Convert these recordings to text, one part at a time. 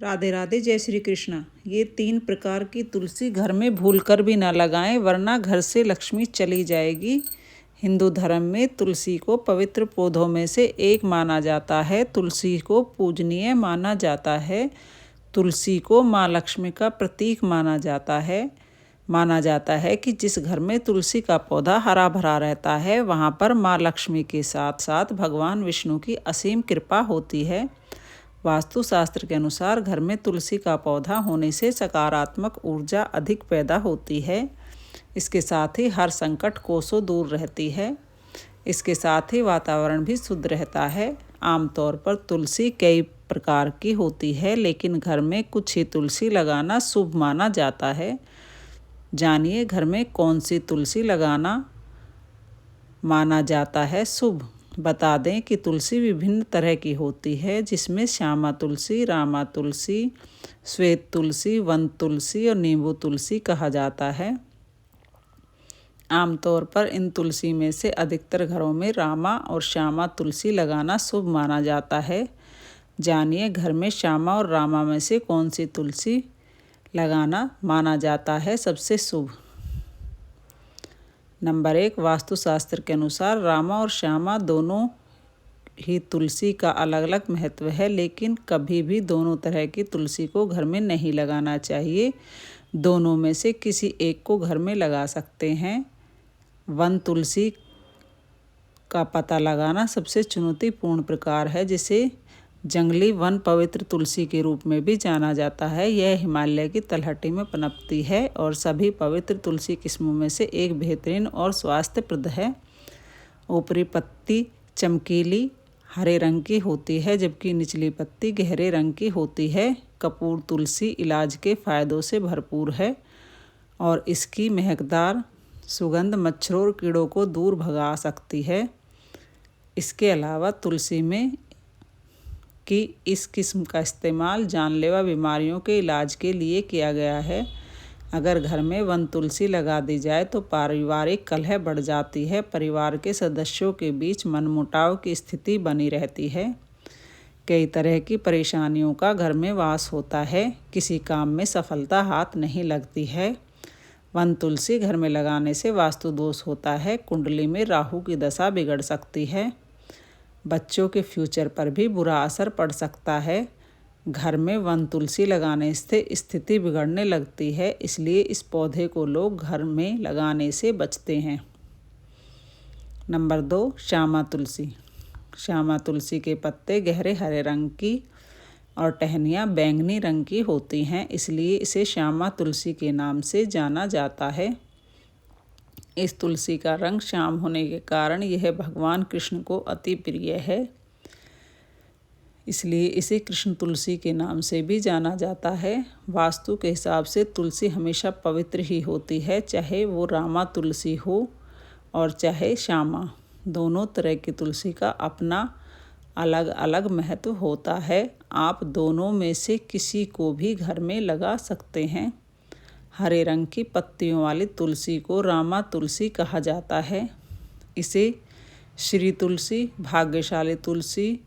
राधे राधे, जय श्री कृष्णा। ये 3 प्रकार की तुलसी घर में भूलकर भी ना लगाएं, वरना घर से लक्ष्मी चली जाएगी। हिंदू धर्म में तुलसी को पवित्र पौधों में से एक माना जाता है। तुलसी को पूजनीय माना जाता है। तुलसी को माँ लक्ष्मी का प्रतीक माना जाता है। माना जाता है कि जिस घर में तुलसी का पौधा हरा भरा रहता है, वहाँ पर माँ लक्ष्मी के साथ साथ भगवान विष्णु की असीम कृपा होती है। वास्तुशास्त्र के अनुसार घर में तुलसी का पौधा होने से सकारात्मक ऊर्जा अधिक पैदा होती है। इसके साथ ही हर संकट कोसों दूर रहती है। इसके साथ ही वातावरण भी शुद्ध रहता है। आमतौर पर तुलसी कई प्रकार की होती है, लेकिन घर में कुछ ही तुलसी लगाना शुभ माना जाता है। जानिए घर में कौन सी तुलसी लगाना माना जाता है शुभ। बता दें कि तुलसी विभिन्न तरह की होती है, जिसमें श्यामा तुलसी, रामा तुलसी, श्वेत तुलसी, वन तुलसी और नींबू तुलसी कहा जाता है। आमतौर पर इन तुलसी में से अधिकतर घरों में रामा और श्यामा तुलसी लगाना शुभ माना जाता है। जानिए घर में श्यामा और रामा में से कौन सी तुलसी लगाना माना जाता है सबसे शुभ। नंबर 1, वास्तुशास्त्र के अनुसार रामा और श्यामा दोनों ही तुलसी का अलग अलग महत्व है, लेकिन कभी भी दोनों तरह की तुलसी को घर में नहीं लगाना चाहिए। दोनों में से किसी एक को घर में लगा सकते हैं। वन तुलसी का पता लगाना सबसे चुनौतीपूर्ण प्रकार है, जिसे जंगली वन पवित्र तुलसी के रूप में भी जाना जाता है। यह हिमालय की तलहटी में पनपती है और सभी पवित्र तुलसी किस्मों में से एक बेहतरीन और स्वास्थ्यप्रद है। ऊपरी पत्ती चमकीली हरे रंग की होती है, जबकि निचली पत्ती गहरे रंग की होती है। कपूर तुलसी इलाज के फायदों से भरपूर है और इसकी महकदार सुगंध मच्छरों और कीड़ों को दूर भगा सकती है। इसके अलावा तुलसी में कि इस किस्म का इस्तेमाल जानलेवा बीमारियों के इलाज के लिए किया गया है। अगर घर में वन तुलसी लगा दी जाए तो पारिवारिक कलह बढ़ जाती है। परिवार के सदस्यों के बीच मनमुटाव की स्थिति बनी रहती है। कई तरह की परेशानियों का घर में वास होता है। किसी काम में सफलता हाथ नहीं लगती है। वन तुलसी घर में लगाने से वास्तु दोष होता है। कुंडली में राहु की दशा बिगड़ सकती है। बच्चों के फ्यूचर पर भी बुरा असर पड़ सकता है। घर में वन तुलसी लगाने से स्थिति बिगड़ने लगती है, इसलिए इस पौधे को लोग घर में लगाने से बचते हैं। नंबर 2, श्यामा तुलसी। श्यामा तुलसी के पत्ते गहरे हरे रंग की और टहनियाँ बैंगनी रंग की होती हैं, इसलिए इसे श्यामा तुलसी के नाम से जाना जाता है। इस तुलसी का रंग श्याम होने के कारण यह भगवान कृष्ण को अति प्रिय है, इसलिए इसे कृष्ण तुलसी के नाम से भी जाना जाता है। वास्तु के हिसाब से तुलसी हमेशा पवित्र ही होती है, चाहे वो रामा तुलसी हो और चाहे श्यामा। दोनों तरह की तुलसी का अपना अलग अलग महत्व होता है। आप दोनों में से किसी को भी घर में लगा सकते हैं। हरे रंग की पत्तियों वाली तुलसी को रामा तुलसी कहा जाता है। इसे श्री तुलसी, भाग्यशाली तुलसी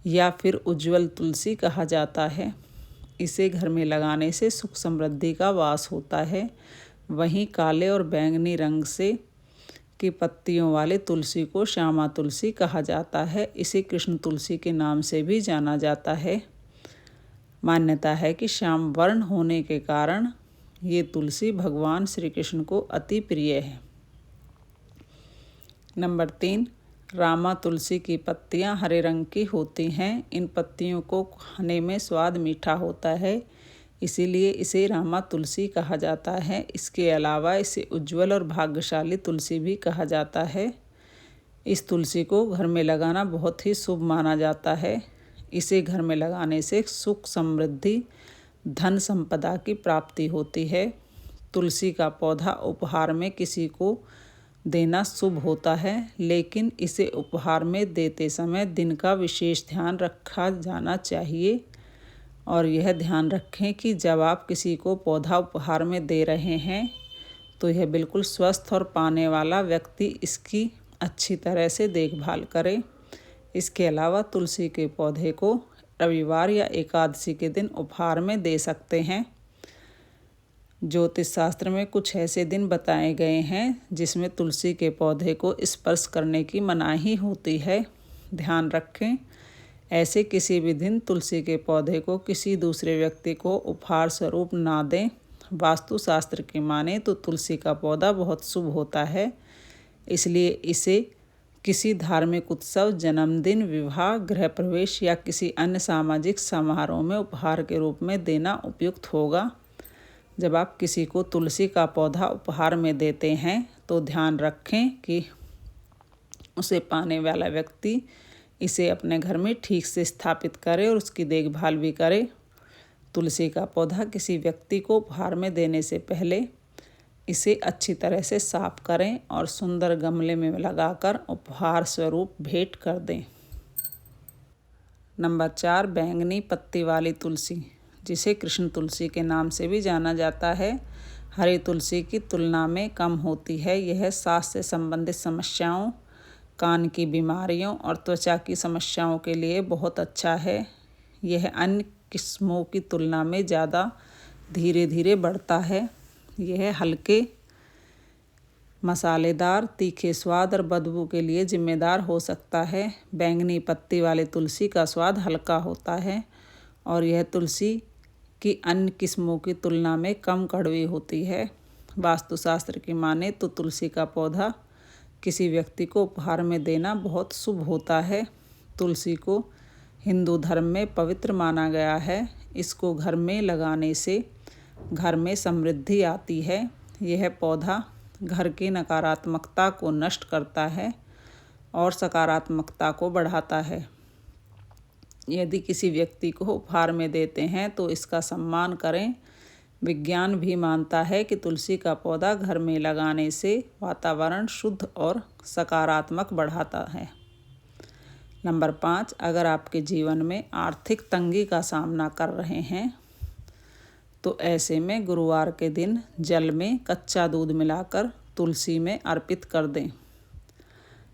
या फिर उज्ज्वल तुलसी कहा जाता है। इसे घर में लगाने से सुख समृद्धि का वास होता है। वहीं काले और बैंगनी रंग से की पत्तियों वाले तुलसी को श्यामा तुलसी कहा जाता है। इसे कृष्ण तुलसी के नाम से भी जाना जाता है। मान्यता है कि श्याम वर्ण होने के कारण ये तुलसी भगवान श्री कृष्ण को अति प्रिय है। नंबर 3, रामा तुलसी की पत्तियां हरे रंग की होती हैं। इन पत्तियों को खाने में स्वाद मीठा होता है, इसीलिए इसे रामा तुलसी कहा जाता है। इसके अलावा इसे उज्ज्वल और भाग्यशाली तुलसी भी कहा जाता है। इस तुलसी को घर में लगाना बहुत ही शुभ माना जाता है। इसे घर में लगाने से सुख समृद्धि, धन संपदा की प्राप्ति होती है। तुलसी का पौधा उपहार में किसी को देना शुभ होता है, लेकिन इसे उपहार में देते समय दिन का विशेष ध्यान रखा जाना चाहिए। और यह ध्यान रखें कि जब आप किसी को पौधा उपहार में दे रहे हैं तो यह बिल्कुल स्वस्थ और पाने वाला व्यक्ति इसकी अच्छी तरह से देखभाल करे। इसके अलावा तुलसी के पौधे को रविवार या एकादशी के दिन उपहार में दे सकते हैं। ज्योतिष शास्त्र में कुछ ऐसे दिन बताए गए हैं जिसमें तुलसी के पौधे को स्पर्श करने की मनाही होती है। ध्यान रखें, ऐसे किसी भी दिन तुलसी के पौधे को किसी दूसरे व्यक्ति को उपहार स्वरूप ना दें। वास्तुशास्त्र की माने तो तुलसी का पौधा बहुत शुभ होता है, इसलिए इसे किसी धार्मिक उत्सव, जन्मदिन, विवाह, गृह प्रवेश या किसी अन्य सामाजिक समारोह में उपहार के रूप में देना उपयुक्त होगा। जब आप किसी को तुलसी का पौधा उपहार में देते हैं तो ध्यान रखें कि उसे पाने वाला व्यक्ति इसे अपने घर में ठीक से स्थापित करे और उसकी देखभाल भी करे। तुलसी का पौधा किसी व्यक्ति को उपहार में देने से पहले इसे अच्छी तरह से साफ करें और सुंदर गमले में लगाकर उपहार स्वरूप भेंट कर दें। नंबर 4, बैंगनी पत्ती वाली तुलसी, जिसे कृष्ण तुलसी के नाम से भी जाना जाता है, हरी तुलसी की तुलना में कम होती है। यह सांस से संबंधित समस्याओं, कान की बीमारियों और त्वचा की समस्याओं के लिए बहुत अच्छा है। यह अन्य किस्मों की तुलना में ज़्यादा धीरे धीरे बढ़ता है। यह हल्के, मसालेदार, तीखे स्वाद और बदबू के लिए जिम्मेदार हो सकता है। बैंगनी पत्ती वाले तुलसी का स्वाद हल्का होता है और यह तुलसी की अन्य किस्मों की तुलना में कम कड़वी होती है। वास्तुशास्त्र की माने तो तुलसी का पौधा किसी व्यक्ति को उपहार में देना बहुत शुभ होता है। तुलसी को हिंदू धर्म में पवित्र माना गया है। इसको घर में लगाने से घर में समृद्धि आती है। यह पौधा घर की नकारात्मकता को नष्ट करता है और सकारात्मकता को बढ़ाता है। यदि किसी व्यक्ति को उपहार में देते हैं तो इसका सम्मान करें। विज्ञान भी मानता है कि तुलसी का पौधा घर में लगाने से वातावरण शुद्ध और सकारात्मक बढ़ाता है। नंबर 5, अगर आपके जीवन में आर्थिक तंगी का सामना कर रहे हैं तो ऐसे में गुरुवार के दिन जल में कच्चा दूध मिलाकर तुलसी में अर्पित कर दें।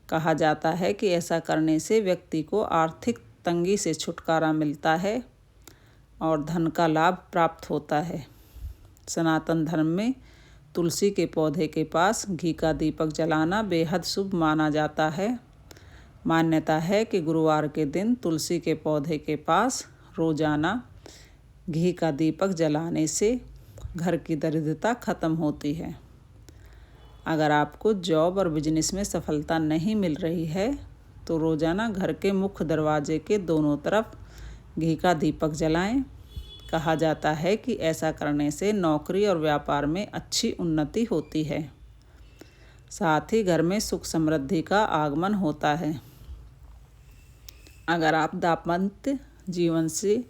कहा जाता है कि ऐसा करने से व्यक्ति को आर्थिक तंगी से छुटकारा मिलता है और धन का लाभ प्राप्त होता है। सनातन धर्म में तुलसी के पौधे के पास घी का दीपक जलाना बेहद शुभ माना जाता है। मान्यता है कि गुरुवार के दिन तुलसी के पौधे के पास रोजाना घी का दीपक जलाने से घर की दरिद्रता खत्म होती है। अगर आपको जॉब और बिजनेस में सफलता नहीं मिल रही है तो रोजाना घर के मुख्य दरवाजे के दोनों तरफ घी का दीपक जलाएं। कहा जाता है कि ऐसा करने से नौकरी और व्यापार में अच्छी उन्नति होती है, साथ ही घर में सुख समृद्धि का आगमन होता है। अगर आप दाम्पत्य जीवन से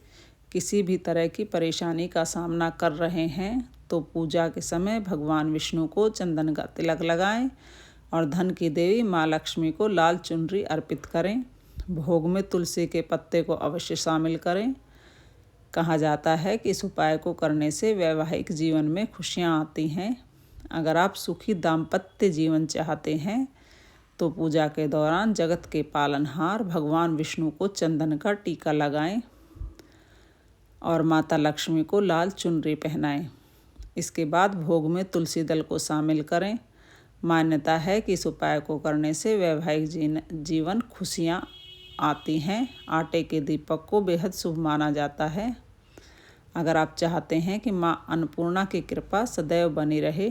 किसी भी तरह की परेशानी का सामना कर रहे हैं तो पूजा के समय भगवान विष्णु को चंदन का तिलक लगाएं और धन की देवी माँ लक्ष्मी को लाल चुनरी अर्पित करें। भोग में तुलसी के पत्ते को अवश्य शामिल करें। कहा जाता है कि इस उपाय को करने से वैवाहिक जीवन में खुशियाँ आती हैं। अगर आप सुखी दाम्पत्य जीवन चाहते हैं तो पूजा के दौरान जगत के पालनहार भगवान विष्णु को चंदन का टीका लगाएं और माता लक्ष्मी को लाल चुनरी पहनाएं। इसके बाद भोग में तुलसी दल को शामिल करें। मान्यता है कि इस उपाय को करने से वैवाहिक जीवन खुशियाँ आती हैं। आटे के दीपक को बेहद शुभ माना जाता है। अगर आप चाहते हैं कि माँ अन्नपूर्णा की कृपा सदैव बनी रहे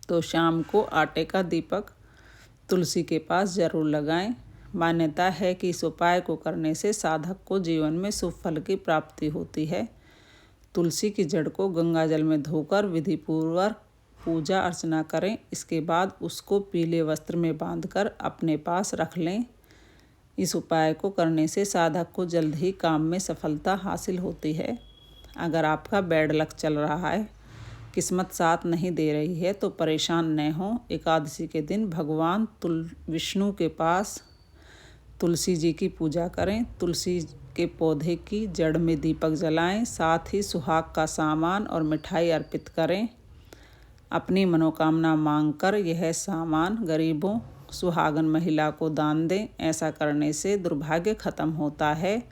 तो शाम को आटे का दीपक तुलसी के पास जरूर लगाएं। मान्यता है कि इस उपाय को करने से साधक को जीवन में शुभ फल की प्राप्ति होती है। तुलसी की जड़ को गंगा जल में धोकर विधिपूर्वक पूजा अर्चना करें। इसके बाद उसको पीले वस्त्र में बांधकर अपने पास रख लें। इस उपाय को करने से साधक को जल्द ही काम में सफलता हासिल होती है। अगर आपका बैड लक चल रहा है, किस्मत साथ नहीं दे रही है तो परेशान न हो। एकादशी के दिन भगवान विष्णु के पास तुलसी जी की पूजा करें। तुलसी के पौधे की जड़ में दीपक जलाएं। साथ ही सुहाग का सामान और मिठाई अर्पित करें। अपनी मनोकामना मांगकर यह सामान गरीबों, सुहागन महिला को दान दें। ऐसा करने से दुर्भाग्य खत्म होता है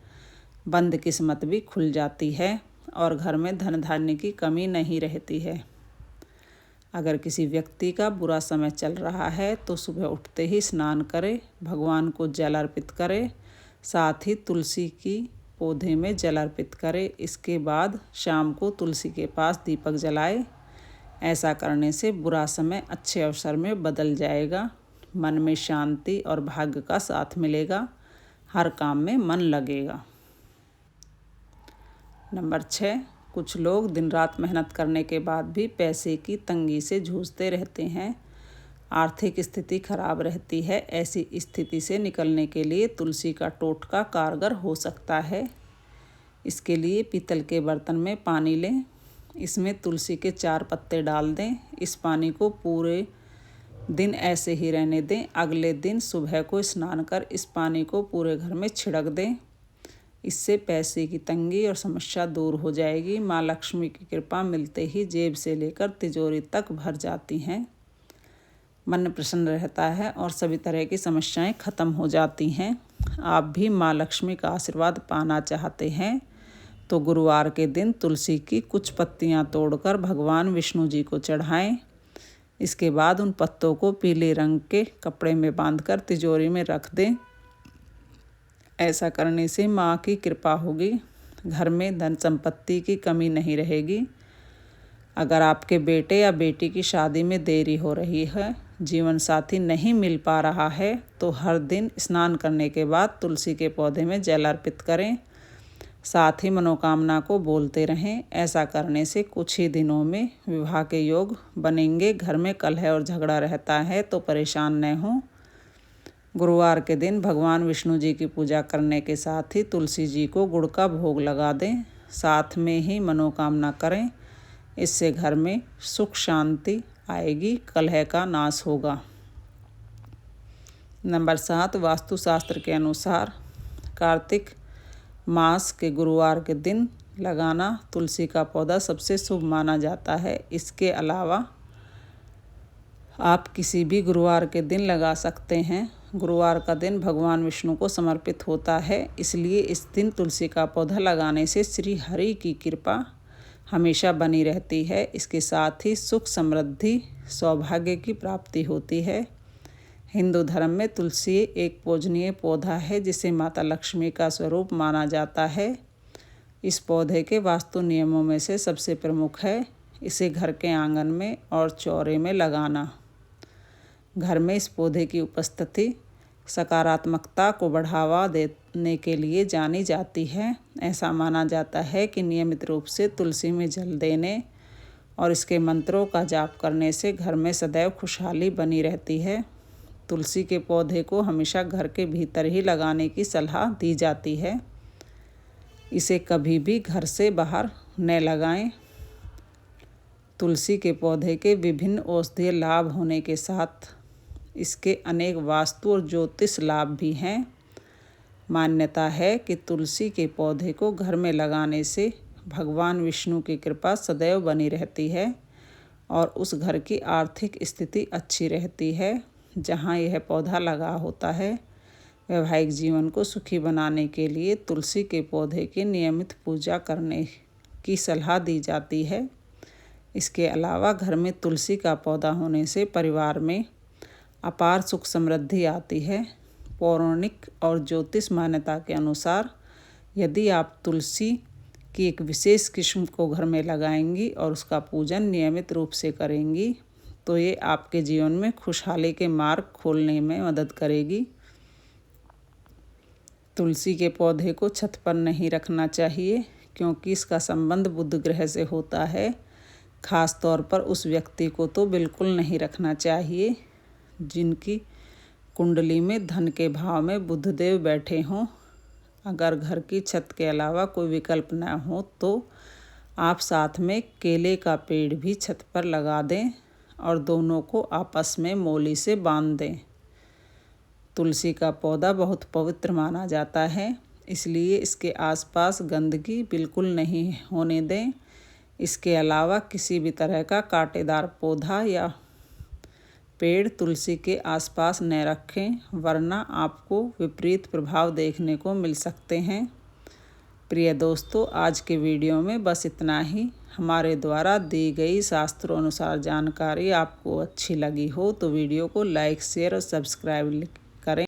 बंद किस्मत भी खुल जाती है और घर में धन धान्य की कमी नहीं रहती है। अगर किसी व्यक्ति का बुरा समय चल रहा है तो सुबह उठते ही स्नान करे, भगवान को जल अर्पित करे, साथ ही तुलसी की पौधे में जल अर्पित करे। इसके बाद शाम को तुलसी के पास दीपक जलाए। ऐसा करने से बुरा समय अच्छे अवसर में बदल जाएगा, मन में शांति और भाग्य का साथ मिलेगा, हर काम में मन लगेगा। नंबर 6, कुछ लोग दिन रात मेहनत करने के बाद भी पैसे की तंगी से जूझते रहते हैं। आर्थिक स्थिति खराब रहती है। ऐसी स्थिति से निकलने के लिए तुलसी का टोटका कारगर हो सकता है। इसके लिए पीतल के बर्तन में पानी लें, इसमें तुलसी के 4 पत्ते डाल दें। इस पानी को पूरे दिन ऐसे ही रहने दें। अगले दिन सुबह को स्नान कर इस पानी को पूरे घर में छिड़क दें। इससे पैसे की तंगी और समस्या दूर हो जाएगी। माँ लक्ष्मी की कृपा मिलते ही जेब से लेकर तिजोरी तक भर जाती हैं। मन प्रसन्न रहता है और सभी तरह की समस्याएं खत्म हो जाती हैं। आप भी माँ लक्ष्मी का आशीर्वाद पाना चाहते हैं तो गुरुवार के दिन तुलसी की कुछ पत्तियां तोड़कर भगवान विष्णु जी को चढ़ाएं। इसके बाद उन पत्तों को पीले रंग के कपड़े में बांधकर तिजोरी में रख दें। ऐसा करने से माँ की कृपा होगी, घर में धन संपत्ति की कमी नहीं रहेगी। अगर आपके बेटे या बेटी की शादी में देरी हो रही है, जीवन साथी नहीं मिल पा रहा है, तो हर दिन स्नान करने के बाद तुलसी के पौधे में जल अर्पित करें। साथ ही मनोकामना को बोलते रहें। ऐसा करने से कुछ ही दिनों में विवाह के योग बनेंगे। घर में कलह और झगड़ा रहता है तो परेशान न हों। गुरुवार के दिन भगवान विष्णु जी की पूजा करने के साथ ही तुलसी जी को गुड़ का भोग लगा दें। साथ में ही मनोकामना करें। इससे घर में सुख शांति आएगी, कलह का नाश होगा। नंबर 7, वास्तुशास्त्र के अनुसार कार्तिक मास के गुरुवार के दिन लगाना तुलसी का पौधा सबसे शुभ माना जाता है। इसके अलावा आप किसी भी गुरुवार के दिन लगा सकते हैं। गुरुवार का दिन भगवान विष्णु को समर्पित होता है, इसलिए इस दिन तुलसी का पौधा लगाने से श्री हरि की कृपा हमेशा बनी रहती है। इसके साथ ही सुख समृद्धि सौभाग्य की प्राप्ति होती है। हिंदू धर्म में तुलसी एक पूजनीय पौधा है जिसे माता लक्ष्मी का स्वरूप माना जाता है। इस पौधे के वास्तु नियमों में से सबसे प्रमुख है इसे घर के आंगन में और चौरे में लगाना। घर में इस पौधे की उपस्थिति सकारात्मकता को बढ़ावा देने के लिए जानी जाती है। ऐसा माना जाता है कि नियमित रूप से तुलसी में जल देने और इसके मंत्रों का जाप करने से घर में सदैव खुशहाली बनी रहती है। तुलसी के पौधे को हमेशा घर के भीतर ही लगाने की सलाह दी जाती है। इसे कभी भी घर से बाहर न लगाएं। तुलसी के पौधे के विभिन्न औषधीय लाभ होने के साथ इसके अनेक वास्तु और ज्योतिष लाभ भी हैं। मान्यता है कि तुलसी के पौधे को घर में लगाने से भगवान विष्णु की कृपा सदैव बनी रहती है और उस घर की आर्थिक स्थिति अच्छी रहती है जहाँ यह पौधा लगा होता है। वैवाहिक जीवन को सुखी बनाने के लिए तुलसी के पौधे की नियमित पूजा करने की सलाह दी जाती है। इसके अलावा घर में तुलसी का पौधा होने से परिवार में अपार सुख समृद्धि आती है। पौराणिक और ज्योतिष मान्यता के अनुसार यदि आप तुलसी की एक विशेष किस्म को घर में लगाएंगी और उसका पूजन नियमित रूप से करेंगी तो ये आपके जीवन में खुशहाली के मार्ग खोलने में मदद करेगी। तुलसी के पौधे को छत पर नहीं रखना चाहिए क्योंकि इसका संबंध बुध ग्रह से होता है। खास तौर पर उस व्यक्ति को तो बिल्कुल नहीं रखना चाहिए जिनकी कुंडली में धन के भाव में बुधदेव बैठे हों। अगर घर की छत के अलावा कोई विकल्प न हो तो आप साथ में केले का पेड़ भी छत पर लगा दें और दोनों को आपस में मोली से बांध दें। तुलसी का पौधा बहुत पवित्र माना जाता है, इसलिए इसके आसपास गंदगी बिल्कुल नहीं होने दें। इसके अलावा किसी भी तरह का कांटेदार पौधा या पेड़ तुलसी के आसपास न रखें, वरना आपको विपरीत प्रभाव देखने को मिल सकते हैं। प्रिय दोस्तों, आज के वीडियो में बस इतना ही। हमारे द्वारा दी गई शास्त्रों अनुसार जानकारी आपको अच्छी लगी हो तो वीडियो को लाइक, शेयर और सब्सक्राइब